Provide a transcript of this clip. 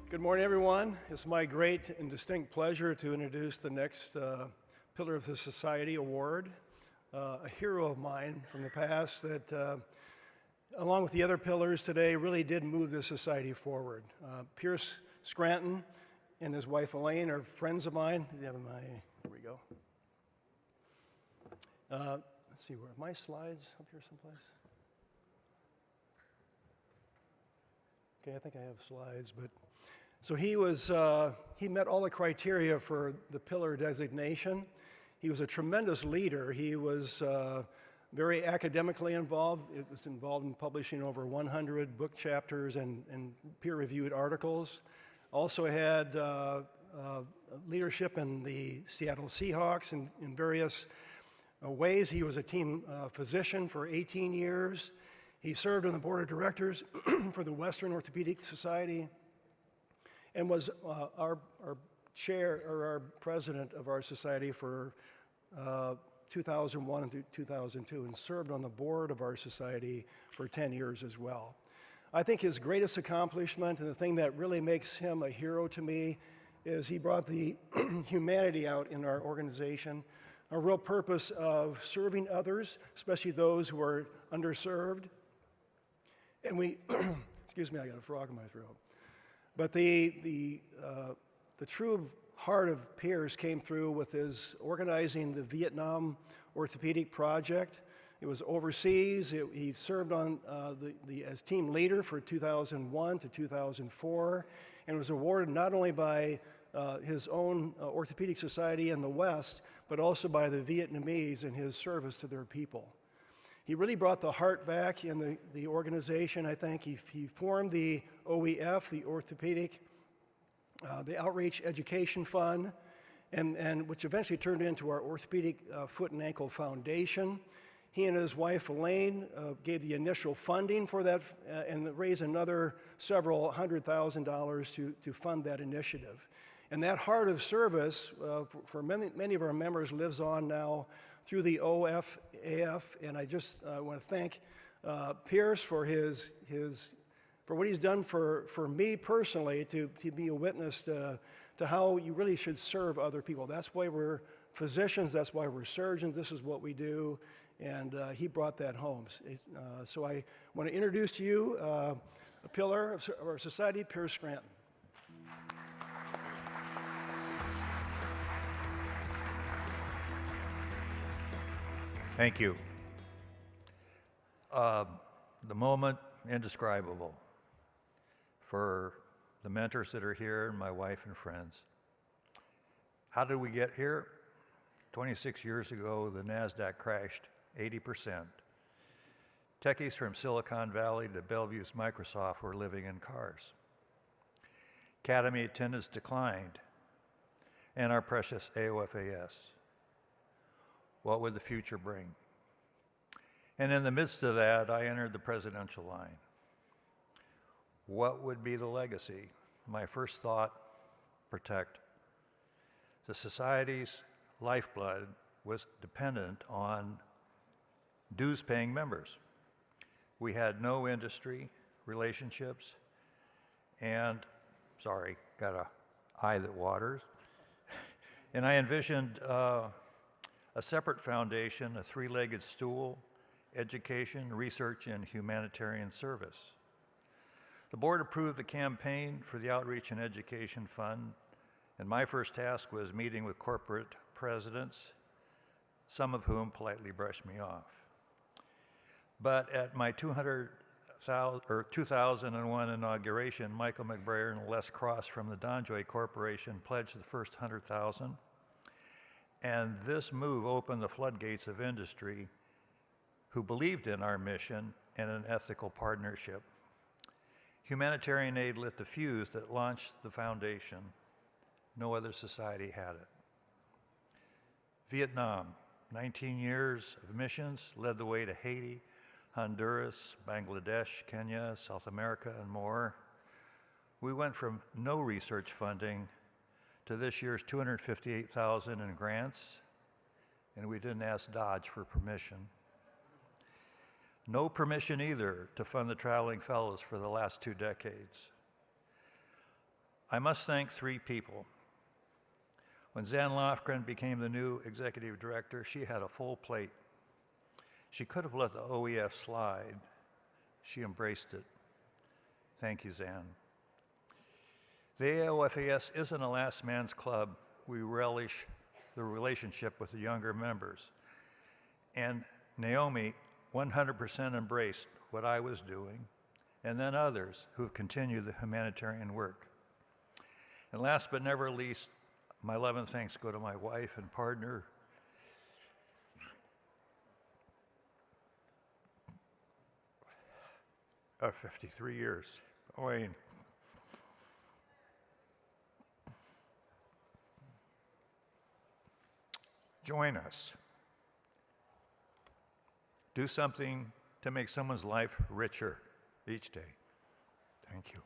Good morning, everyone. It's my great and distinct pleasure to introduce the next Pillar of the Society Award, a hero of mine from the past that, along with the other pillars today, really did move the society forward. Pierce Scranton and his wife Elaine are friends of mine. Here we go. Let's see, where are my slides? Up here someplace? Okay, I think I have slides, but so he met all the criteria for the pillar designation. He was a tremendous leader. He was very academically involved. It was involved in publishing over 100 book chapters and peer-reviewed articles. Also had leadership in the Seattle Seahawks in various ways. He was a team physician for 18 years. He served on the board of directors for the Western Orthopaedic Society and was our chair or our president of our society for 2001 through 2002 and served on the board of our society for 10 years as well. I think his greatest accomplishment and the thing that really makes him a hero to me is he brought the humanity out in our organization, a real purpose of serving others, especially those who are underserved. And we, excuse me, I got a frog in my throat. But the true heart of Pierce came through with his organizing the Vietnam Orthopedic Project. It was overseas. He served on as team leader for 2001 to 2004 and was awarded not only by his own orthopedic society in the West, but also by the Vietnamese in his service to their people. He really brought the heart back in the organization. I think he formed the OEF, the Orthopedic, the Outreach Education Fund, and which eventually turned into our Orthopedic Foot and Ankle Foundation. He and his wife Elaine gave the initial funding for that and raised another several $100,000 to fund that initiative. And that heart of service for many of our members lives on now through the OFAF, and I just want to thank Pierce for for what he's done for me personally to be a witness to how you really should serve other people. That's why we're physicians, that's why we're surgeons, this is what we do, and he brought that home. So I want to introduce to you a pillar of our society, Pierce Scranton. Thank you. The moment, indescribable for the mentors that are here and my wife and friends. How did we get here? 26 years ago, the NASDAQ crashed 80%. Techies from Silicon Valley to Bellevue's Microsoft were living in cars. Academy attendance declined, and our precious AOFAS. What would the future bring? And in the midst of that, I entered the presidential line. What would be the legacy? My first thought, protect. The society's lifeblood was dependent on dues-paying members. We had no industry relationships, and, sorry, got an eye that waters. And I envisioned a separate foundation, a three-legged stool, education, research, and humanitarian service. The board approved the campaign for the Outreach and Education Fund, and my first task was meeting with corporate presidents, some of whom politely brushed me off. But at my 2001 inauguration, Michael McBrayer and Les Cross from the Donjoy Corporation pledged the first $100,000. And this move opened the floodgates of industry who believed in our mission and an ethical partnership. Humanitarian aid lit the fuse that launched the foundation. No other society had it. Vietnam, 19 years of missions, led the way to Haiti, Honduras, Bangladesh, Kenya, South America, and more. We went from no research funding to this year's $258,000 in grants, and we didn't ask Dodge for permission. No permission either to fund the traveling fellows for the last 2 decades. I must thank three people. When Zan Lofgren became the new executive director, she had a full plate. She could have let the OEF slide. She embraced it. Thank you, Zan. The AOFAS isn't a last man's club. We relish the relationship with the younger members. And Naomi 100% embraced what I was doing, and then others who have continued the humanitarian work. And last but never least, my love and thanks go to my wife and partner, of 53 years, Elaine. Join us. Do something to make someone's life richer each day. Thank you.